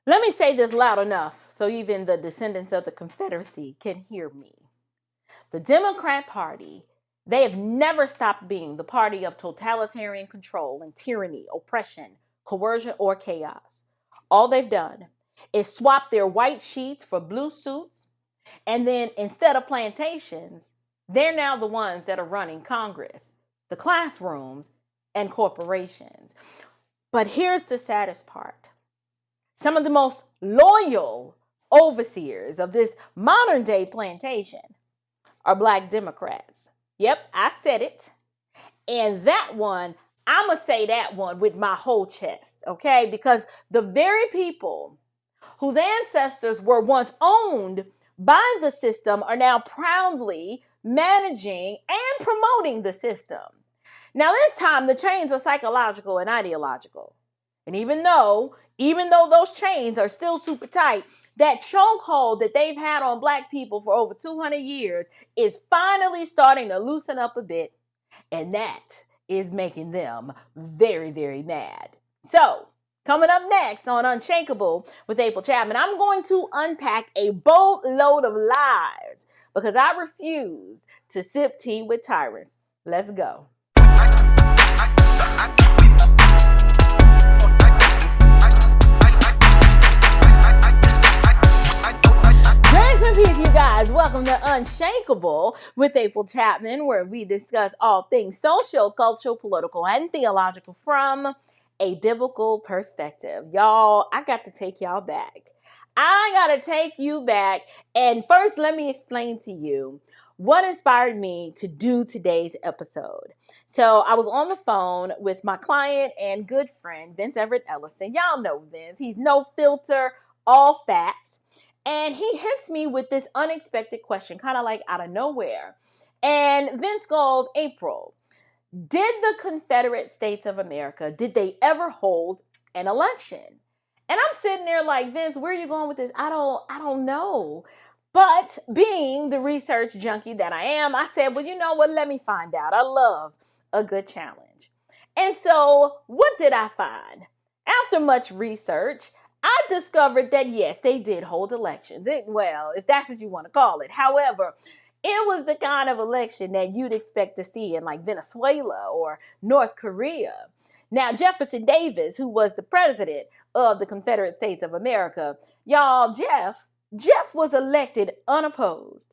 Let me say this loud enough so even the descendants of the Confederacy can hear me. The Democrat Party, they have never stopped being the party of totalitarian control and tyranny, oppression, coercion, or chaos. All they've done is swap their white sheets for blue suits, and then instead of plantations, they're now the ones that are running Congress, the classrooms, and corporations. But here's the saddest part. Some of the most loyal overseers of this modern day plantation are Black Democrats. Yep, I said it. And that one, I'm going to say that one with my whole chest, okay? Because the very people whose ancestors were once owned by the system are now proudly managing and promoting the system. Now, this time, the chains are psychological and ideological. And even though those chains are still super tight, that chokehold that they've had on Black people for over 200 years is finally starting to loosen up a bit. And that is making them very, very mad. So, coming up next on Unshakable with April Chapman, I'm going to unpack a boatload of lies because I refuse to sip tea with tyrants. Let's go. Grace and peace, you guys. Welcome to Unshakable with April Chapman, where we discuss all things social, cultural, political, and theological from a biblical perspective. Y'all, I got to take y'all back. I got to take you back. And first, let me explain to you what inspired me to do today's episode. So I was on the phone with my client and good friend, Vince Everett Ellison. Y'all know Vince. He's no filter, all facts. And he hits me with this unexpected question, kind of like out of nowhere. And Vince goes, April, did the Confederate States of America, did they ever hold an election? And I'm sitting there like, Vince, where are you going with this? I don't know. But being the research junkie that I am, I said, well, you know what? Let me find out. I love a good challenge. And so what did I find? After much research, I discovered that, yes, they did hold elections. Well, if that's what you want to call it. However, it was the kind of election that you'd expect to see in like Venezuela or North Korea. Now, Jefferson Davis, who was the president of the Confederate States of America, y'all, Jeff was elected unopposed.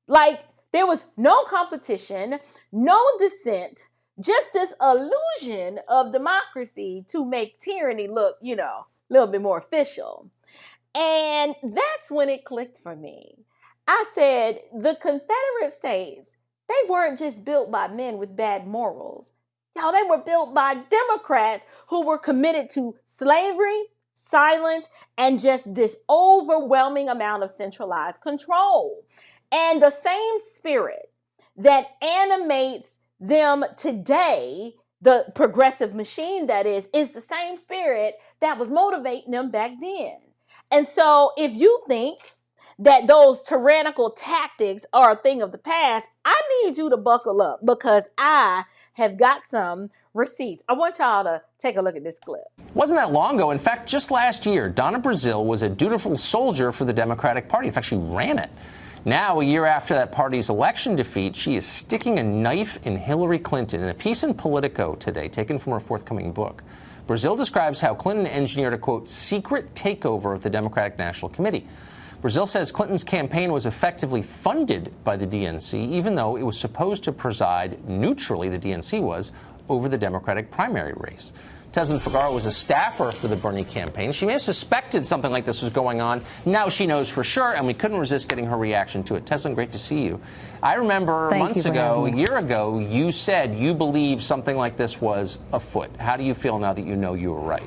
Like, there was no competition, no dissent, just this illusion of democracy to make tyranny look, a little bit more official. And that's when it clicked for me. I said, the Confederate States, they weren't just built by men with bad morals. Y'all, they were built by Democrats who were committed to slavery, silence, and just this overwhelming amount of centralized control. And the same spirit that animates them today, the progressive machine that is the same spirit that was motivating them back then. And so if you think that those tyrannical tactics are a thing of the past, I need you to buckle up because I have got some receipts. I want y'all to take a look at this clip. Wasn't that long ago. In fact, just last year, Donna Brazile was a dutiful soldier for the Democratic Party. In fact, she ran it. Now, a year after that party's election defeat, she is sticking a knife in Hillary Clinton. In a piece in Politico today, taken from her forthcoming book, Brazile describes how Clinton engineered a, quote, secret takeover of the Democratic National Committee. Brazile says Clinton's campaign was effectively funded by the DNC, even though it was supposed to preside neutrally, the DNC was, over the Democratic primary race. Tesla Figueroa was a staffer for the Bernie campaign. She may have suspected something like this was going on. Now she knows for sure, and we couldn't resist getting her reaction to it. Tesla, great to see you. I remember months ago, a year ago, you said you believed something like this was afoot. How do you feel now that you know you were right?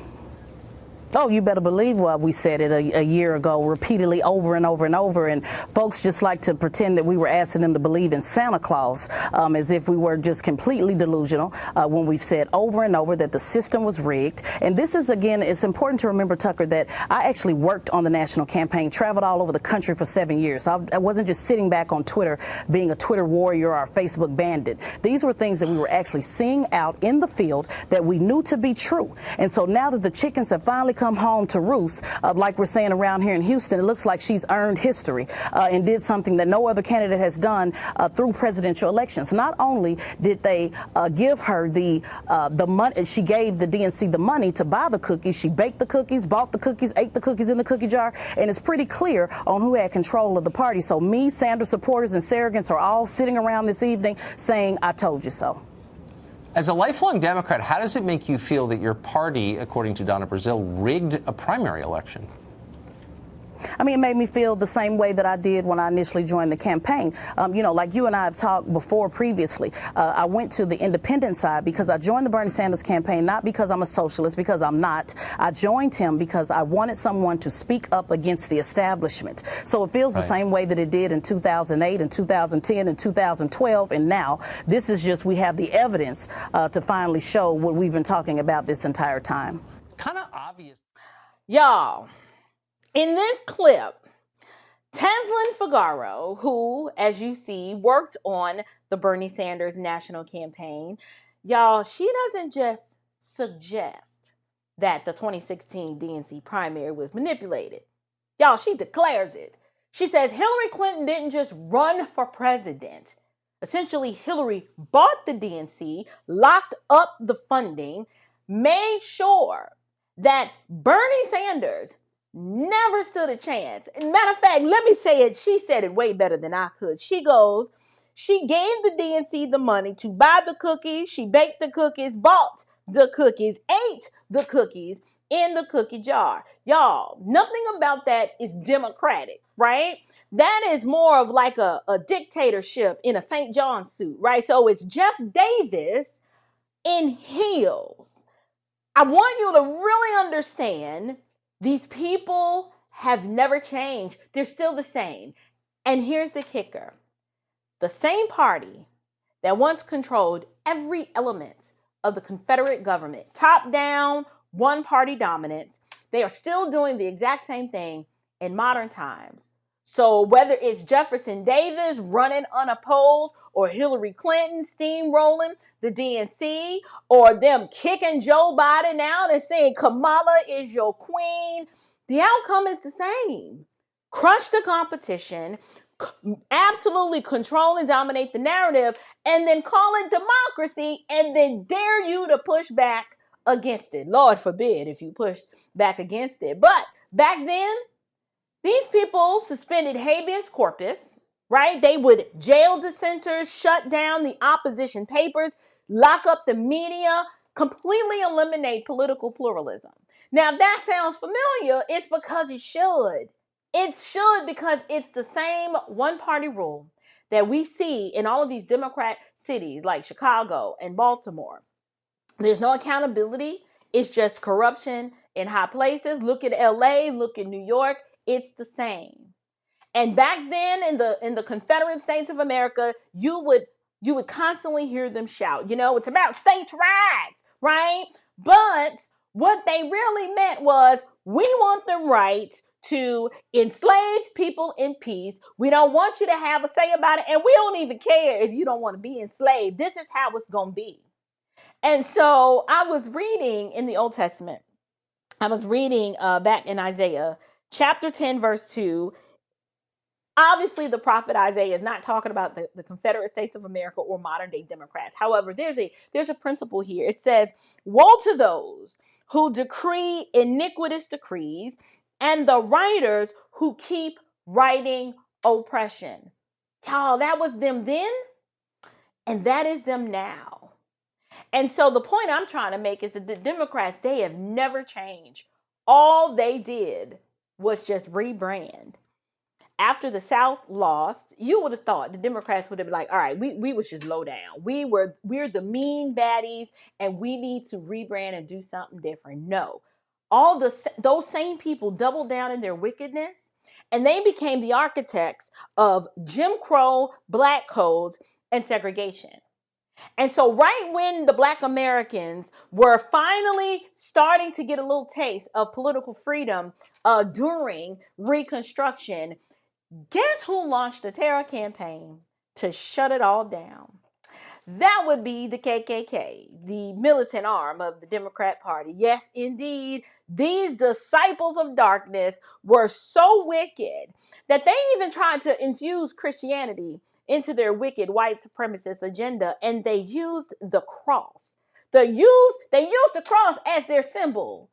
Oh, you better believe what we said it a year ago, repeatedly over and over and over. And folks just like to pretend that we were asking them to believe in Santa Claus, as if we were just completely delusional when we've said over and over that the system was rigged. And this is, again, it's important to remember, Tucker, that I actually worked on the national campaign, traveled all over the country for 7 years. So I wasn't just sitting back on Twitter being a Twitter warrior or a Facebook bandit. These were things that we were actually seeing out in the field that we knew to be true. And so now that the chickens have finally come come home to roost. Like we're saying around here in Houston, it looks like she's earned history and did something that no other candidate has done through presidential elections. Not only did they give her the money, she gave the DNC the money to buy the cookies. She baked the cookies, bought the cookies, ate the cookies in the cookie jar, and it's pretty clear on who had control of the party. So me, Sanders supporters, and surrogates are all sitting around this evening saying, I told you so. As a lifelong Democrat, how does it make you feel that your party, according to Donna Brazile, rigged a primary election? I mean, it made me feel the same way that I did when I initially joined the campaign. You know, like you and I have talked before previously, I went to the independent side because I joined the Bernie Sanders campaign, not because I'm a socialist, because I'm not. I joined him because I wanted someone to speak up against the establishment. So it feels the same way that it did in 2008 and 2010 and 2012. And now this is just, we have the evidence to finally show what we've been talking about this entire time. Kind of obvious. Y'all, in this clip, Teslin Figaro, who, as you see, worked on the Bernie Sanders national campaign, y'all, she doesn't just suggest that the 2016 DNC primary was manipulated. Y'all, she declares it. She says Hillary Clinton didn't just run for president. Essentially, Hillary bought the DNC, locked up the funding, made sure that Bernie Sanders never stood a chance. Matter of fact, let me say it. She said it way better than I could. She goes, she gave the DNC the money to buy the cookies. She baked the cookies, bought the cookies, ate the cookies in the cookie jar. Y'all, nothing about that is democratic, right? That is more of like a dictatorship in a St. John suit, right? So it's Jeff Davis in heels. I want you to really understand these people have never changed. They're still the same. And here's the kicker. The same party that once controlled every element of the Confederate government, top down, one-party dominance, they are still doing the exact same thing in modern times. So whether it's Jefferson Davis running unopposed or Hillary Clinton steamrolling the DNC or them kicking Joe Biden out and saying Kamala is your queen, the outcome is the same. Crush the competition, absolutely control and dominate the narrative, and then call it democracy and then dare you to push back against it. Lord forbid if you push back against it. But back then, these people suspended habeas corpus, right? They would jail dissenters, shut down the opposition papers, lock up the media, completely eliminate political pluralism. Now, if that sounds familiar, it's because it should. It should, because it's the same one-party rule that we see in all of these Democrat cities like Chicago and Baltimore. There's no accountability. It's just corruption in high places. Look at LA, look at New York. It's the same. And back then in the Confederate States of America, you would constantly hear them shout, you know, it's about states' rights, right? But what they really meant was, we want the right to enslave people in peace. We don't want you to have a say about it. And we don't even care if you don't want to be enslaved. This is how it's going to be. And so I was reading in the Old Testament. I was reading back in Isaiah chapter 10, verse 2. Obviously, the prophet Isaiah is not talking about the Confederate States of America or modern day Democrats. However, there's a principle here. It says, woe to those who decree iniquitous decrees and the writers who keep writing oppression. Y'all, that was them then, and that is them now. And so the point I'm trying to make is that the Democrats, they have never changed. All they did was just rebrand. After the South lost, you would have thought the Democrats would have been like, all right, we was just low down. We're the mean baddies and we need to rebrand and do something different. No, those same people doubled down in their wickedness and they became the architects of Jim Crow, black codes, and segregation. And so right when the Black Americans were finally starting to get a little taste of political freedom during Reconstruction, guess who launched a terror campaign to shut it all down? That would be the KKK, the militant arm of the Democrat Party. Yes, indeed, these disciples of darkness were so wicked that they even tried to infuse Christianity into their wicked white supremacist agenda, and they used the cross. They used the cross as their symbol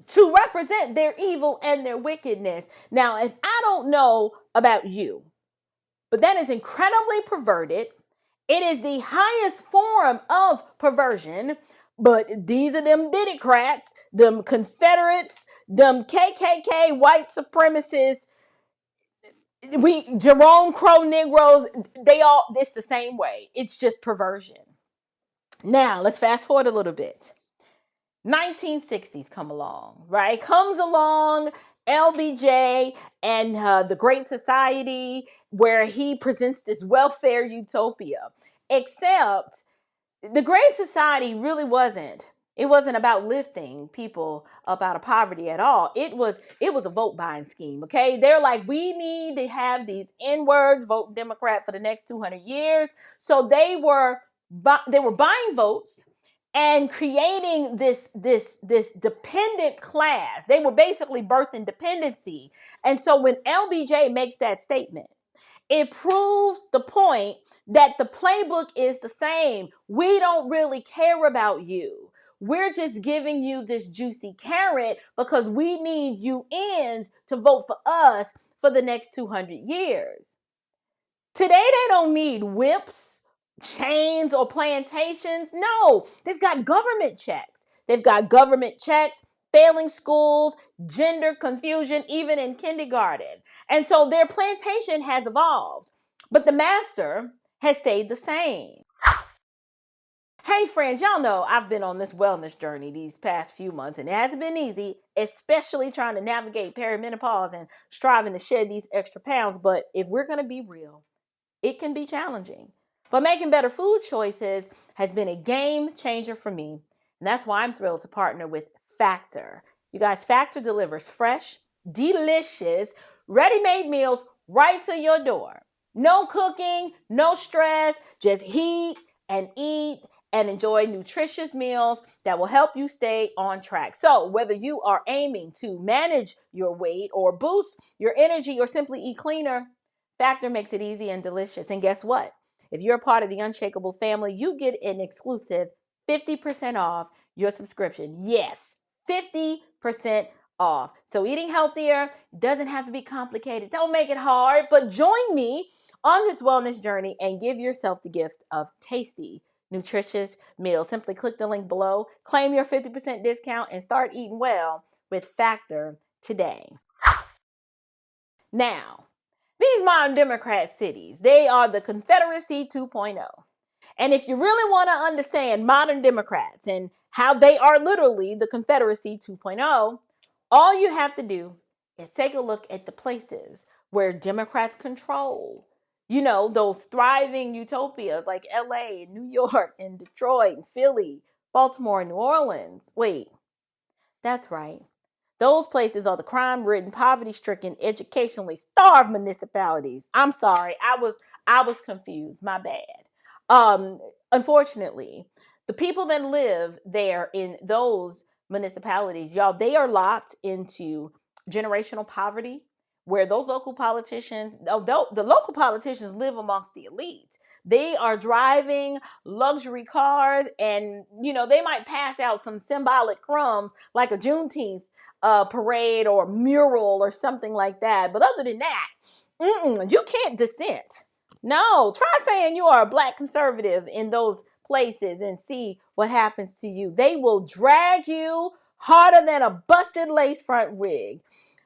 to represent their evil and their wickedness. Now, if I don't know about you, but that is incredibly perverted. It is the highest form of perversion. But these are them Diddicrats, them Confederates, them KKK white supremacists, Jerome Crow Negroes, it's the same way. It's just perversion. Now, let's fast forward a little bit. 1960s come along, right? Comes along LBJ and the Great Society, where he presents this welfare utopia. Except the Great Society really wasn't. It wasn't about lifting people up out of poverty at all. It was a vote buying scheme. Okay, they're like, we need to have these N-words, vote Democrat for the next 200 years. So they were buying votes and creating this dependent class. They were basically birthing dependency. And so when LBJ makes that statement, it proves the point that the playbook is the same. We don't really care about you. We're just giving you this juicy carrot because we need you ends to vote for us for the next 200 years. Today, they don't need whips, chains, or plantations. No, they've got government checks. They've got government checks, failing schools, gender confusion, even in kindergarten. And so their plantation has evolved, but the master has stayed the same. Hey friends, y'all know I've been on this wellness journey these past few months, and it hasn't been easy, especially trying to navigate perimenopause and striving to shed these extra pounds. But if we're going to be real, it can be challenging. But making better food choices has been a game changer for me. And that's why I'm thrilled to partner with Factor. You guys, Factor delivers fresh, delicious, ready-made meals right to your door. No cooking, no stress, just heat and eat and enjoy nutritious meals that will help you stay on track. So whether you are aiming to manage your weight or boost your energy or simply eat cleaner, Factor makes it easy and delicious. And guess what? If you're a part of the Unshakable family, you get an exclusive 50% off your subscription. Yes, 50% off. So eating healthier doesn't have to be complicated. Don't make it hard, but join me on this wellness journey and give yourself the gift of tasty, nutritious meals. Simply click the link below, claim your 50% discount, and start eating well with Factor today. Now, these modern Democrat cities, they are the Confederacy 2.0. And if you really want to understand modern Democrats and how they are literally the Confederacy 2.0, all you have to do is take a look at the places where Democrats control. You know, those thriving utopias like LA, New York, and Detroit, and Philly, Baltimore, and New Orleans. Wait, that's right. Those places are the crime-ridden, poverty-stricken, educationally starved municipalities. I'm sorry, I was confused. My bad. Unfortunately, the people that live there in those municipalities, y'all, they are locked into generational poverty, where those local politicians, although the local politicians live amongst the elite. They are driving luxury cars, and they might pass out some symbolic crumbs like a Juneteenth parade or mural or something like that. But other than that, you can't dissent. No, try saying you are a black conservative in those places and see what happens to you. They will drag you harder than a busted lace front wig.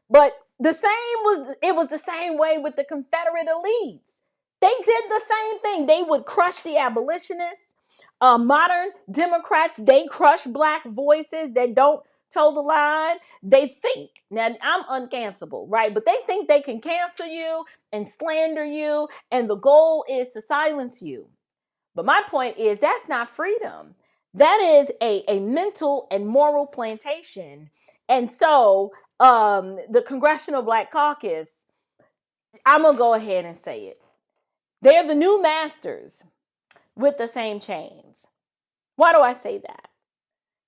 But it was the same way with the Confederate elites. They did the same thing. They would crush the abolitionists. Modern Democrats, they crush black voices that don't toe the line. They think, now I'm uncancelable, right? But they think they can cancel you and slander you, and the goal is to silence you. But my point is, that's not freedom. That is a mental and moral plantation. And so the Congressional Black Caucus, I'm going to go ahead and say it. They're the new masters. with the same chains. Why do I say that?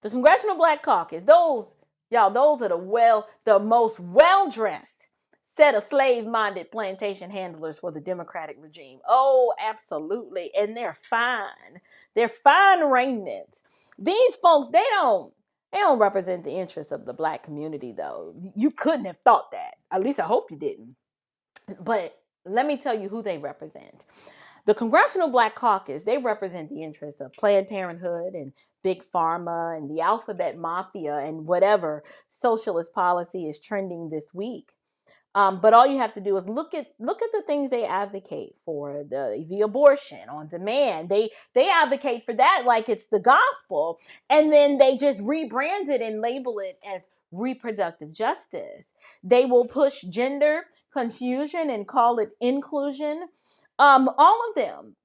The Congressional Black Caucus, those are the most well-dressed set of slave-minded plantation handlers for the Democratic regime. Oh, absolutely. And they're fine. They're fine raiment. These folks, they don't represent the interests of the Black community, though. You couldn't have thought that. At least I hope you didn't. But let me tell you who they represent. The Congressional Black Caucus, they represent the interests of Planned Parenthood and Big Pharma and the alphabet mafia and whatever socialist policy is trending this week. But all you have to do is look at the things they advocate for, the abortion on demand. They advocate for that like it's the gospel, and then they just rebrand it and label it as reproductive justice. They will push gender confusion and call it inclusion. All of them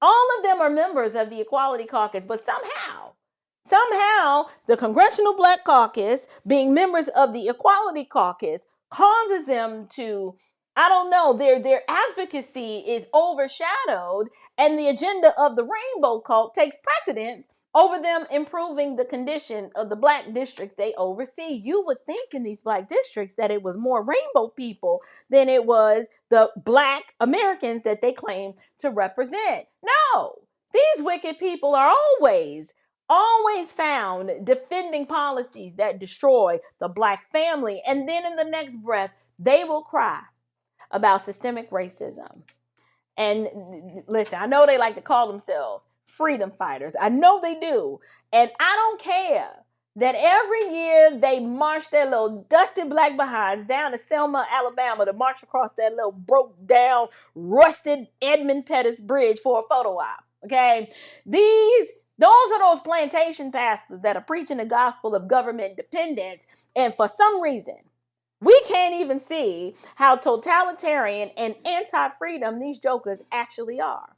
are members of the Equality Caucus, but somehow, the Congressional Black Caucus, being members of the Equality Caucus, causes them to, I don't know, their advocacy is overshadowed, and the agenda of the rainbow cult takes precedence over them improving the condition of the Black districts they oversee. You would think in these Black districts that it was more rainbow people than it was the Black Americans that they claim to represent. No, these wicked people are always found defending policies that destroy the Black family. And then in the next breath, they will cry about systemic racism. And listen, I know they like to call themselves freedom fighters. I know they do. And I don't care that every year they march their little dusty Black behinds down to Selma, Alabama to march across that little broke down, rusted Edmund Pettus Bridge for a photo op. Okay? Those are those plantation pastors that are preaching the gospel of government dependence. And for some reason, we can't even see how totalitarian and anti-freedom these jokers actually are.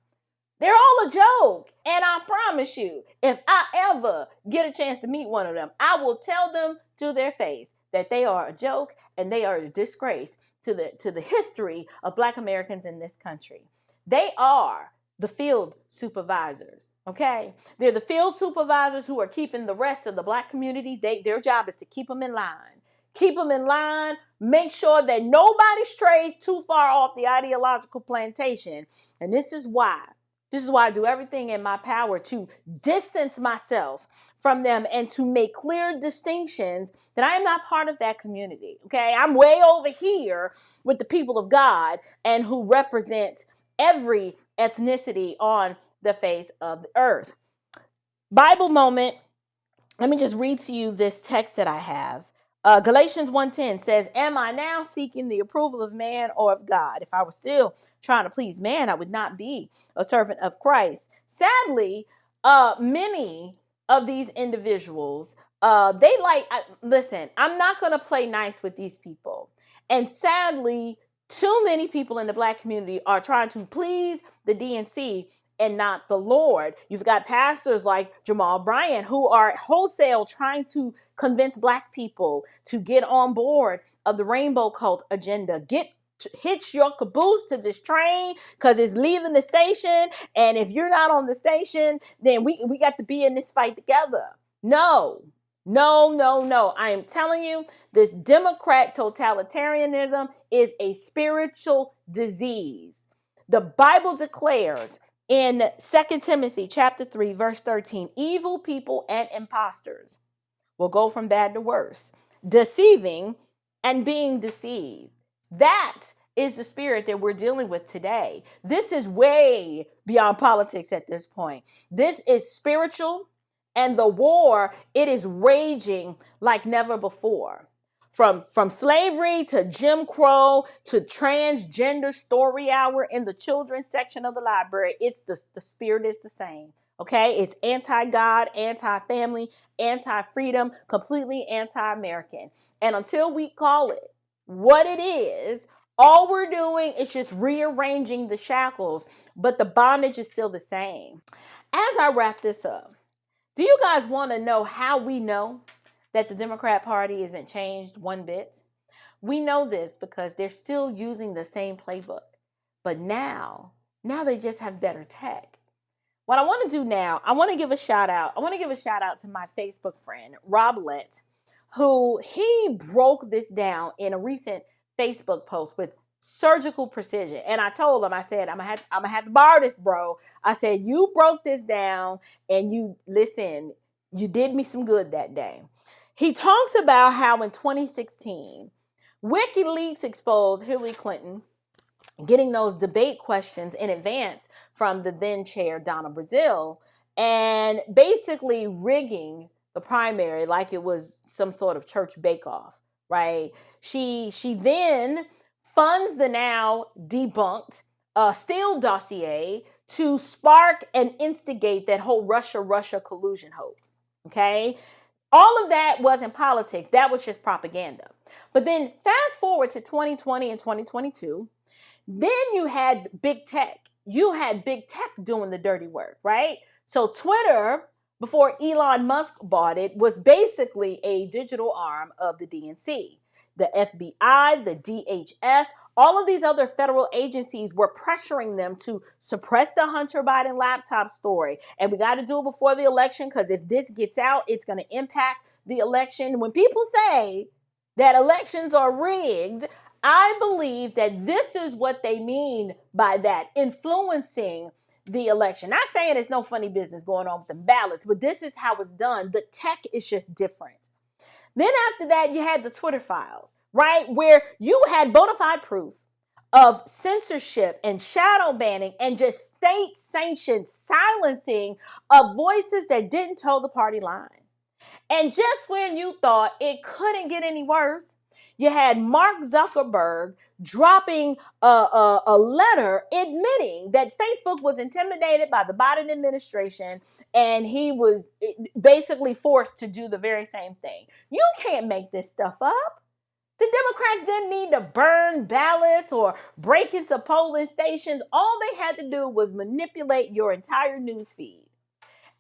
They're all a joke. And I promise you, if I ever get a chance to meet one of them, I will tell them to their face that they are a joke and they are a disgrace to the history of Black Americans in this country. They are the field supervisors, okay? They're the field supervisors who are keeping the rest of the Black community. Their job is to keep them in line. Keep them in line. Make sure that nobody strays too far off the ideological plantation. And this is why I do everything in my power to distance myself from them and to make clear distinctions that I am not part of that community. Okay, I'm way over here with the people of God and who represents every ethnicity on the face of the earth. Bible moment. Let me just read to you this text that I have. Galatians 1:10 says, am I now seeking the approval of man or of God? If I were still trying to please man, I would not be a servant of Christ. Sadly, many of these individuals, listen, I'm not going to play nice with these people. And sadly, too many people in the Black community are trying to please the DNC and not the Lord. You've got pastors like Jamal Bryant who are wholesale trying to convince Black people to get on board of the rainbow cult agenda. Hitch your caboose to this train because it's leaving the station. And if you're not on the station, then we got to be in this fight together. No. I am telling you, this Democrat totalitarianism is a spiritual disease. The Bible declares in 2 Timothy chapter 3, verse 13, evil people and imposters will go from bad to worse, deceiving and being deceived. That is the spirit that we're dealing with today. This is way beyond politics at this point. This is spiritual, and the war, it is raging like never before. From slavery to Jim Crow to transgender story hour in the children's section of the library, it's the spirit is the same. Okay, it's anti-God, anti-family, anti-freedom, completely anti-American. And until we call it what it is, all we're doing is just rearranging the shackles, but the bondage is still the same. As I wrap this up, do you guys want to know how we know that the Democrat Party isn't changed one bit? We know this because they're still using the same playbook, but now they just have better tech. what I want to do now, I want to give a shout out. I want to give a shout out to my Facebook friend, Rob Lett, who he broke this down in a recent Facebook post with surgical precision. And I told him, I said, I'm gonna have to borrow this, bro. I said, you broke this down and you did me some good that day. He talks about how in 2016, WikiLeaks exposed Hillary Clinton getting those debate questions in advance from the then chair, Donna Brazile, and basically rigging the primary like it was some sort of church bake-off, right? She then funds the now debunked Steele dossier to spark and instigate that whole Russia collusion hoax, okay? All of that wasn't politics. That was just propaganda. But then fast forward to 2020 and 2022, then you had big tech. You had big tech doing the dirty work, right? So Twitter, before Elon Musk bought it, was basically a digital arm of the DNC. The FBI, the DHS, all of these other federal agencies were pressuring them to suppress the Hunter Biden laptop story. And we got to do it before the election, because if this gets out, it's going to impact the election. When people say that elections are rigged, I believe that this is what they mean by that, influencing the election. Not saying there's no funny business going on with the ballots, but this is how it's done. The tech is just different. Then after that, you had the Twitter files, right? Where you had bona fide proof of censorship and shadow banning and just state-sanctioned silencing of voices that didn't toe the party line. And just when you thought it couldn't get any worse, you had Mark Zuckerberg dropping a letter admitting that Facebook was intimidated by the Biden administration, and he was basically forced to do the very same thing. You can't make this stuff up. The Democrats didn't need to burn ballots or break into polling stations. All they had to do was manipulate your entire news feed.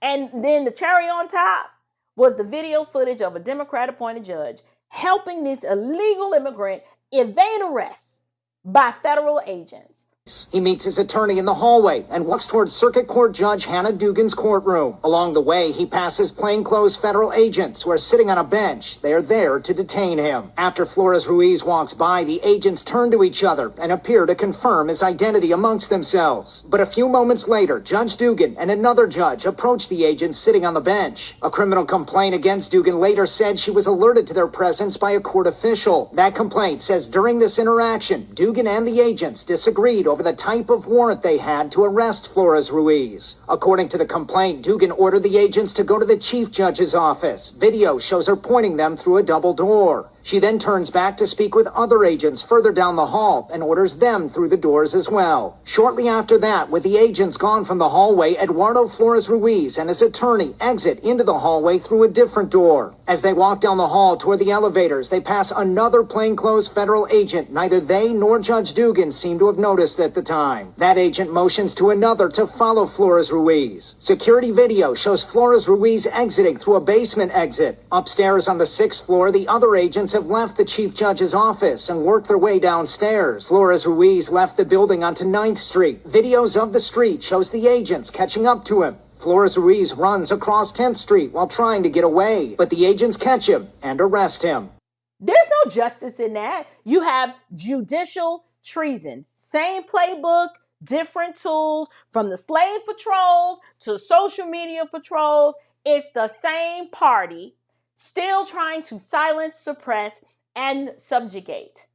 And then the cherry on top was the video footage of a Democrat-appointed judge helping this illegal immigrant evade arrest by federal agents. He meets his attorney in the hallway and walks towards Circuit Court Judge Hannah Dugan's courtroom. Along the way, he passes plainclothes federal agents who are sitting on a bench. They are there to detain him. After Flores Ruiz walks by, the agents turn to each other and appear to confirm his identity amongst themselves. But a few moments later, Judge Dugan and another judge approach the agents sitting on the bench. A criminal complaint against Dugan later said she was alerted to their presence by a court official. That complaint says during this interaction, Dugan and the agents disagreed over the type of warrant they had to arrest Flores Ruiz. According to the complaint, Dugan ordered the agents to go to the chief judge's office. Video shows her pointing them through a double door. She then turns back to speak with other agents further down the hall and orders them through the doors as well. Shortly after that, with the agents gone from the hallway, Eduardo Flores Ruiz and his attorney exit into the hallway through a different door. As they walk down the hall toward the elevators, they pass another plainclothes federal agent. Neither they nor Judge Dugan seem to have noticed at the time. That agent motions to another to follow Flores Ruiz. Security video shows Flores Ruiz exiting through a basement exit. Upstairs on the 6th floor, the other agents have left the chief judge's office and worked their way downstairs. Flores Ruiz left the building onto 9th Street. Videos of the street shows the agents catching up to him. Flores Ruiz runs across 10th Street while trying to get away, but the agents catch him and arrest him. There's no justice in that. You have judicial treason. Same playbook, different tools, from the slave patrols to social media patrols. It's the same party still trying to silence, suppress, and subjugate.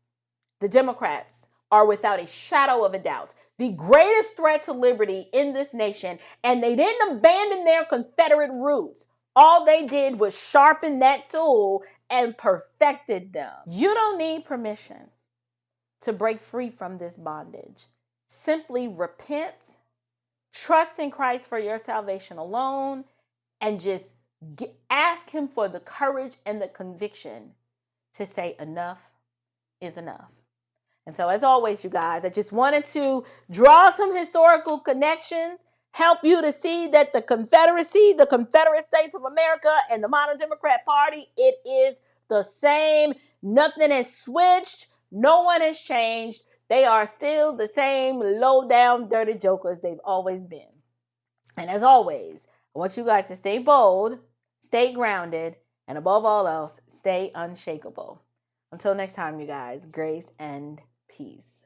The Democrats are, without a shadow of a doubt, the greatest threat to liberty in this nation, and they didn't abandon their Confederate roots. All they did was sharpen that tool and perfected them. You don't need permission to break free from this bondage. Simply repent, trust in Christ for your salvation alone, and just ask him for the courage and the conviction to say enough is enough. And so, as always, you guys, I just wanted to draw some historical connections, help you to see that the Confederacy, the Confederate States of America, and the modern Democrat Party, it is the same. Nothing has switched. No one has changed. They are still the same low-down, dirty jokers they've always been. And as always, I want you guys to stay bold, stay grounded, and above all else, stay unshakable. Until next time, you guys, grace and peace.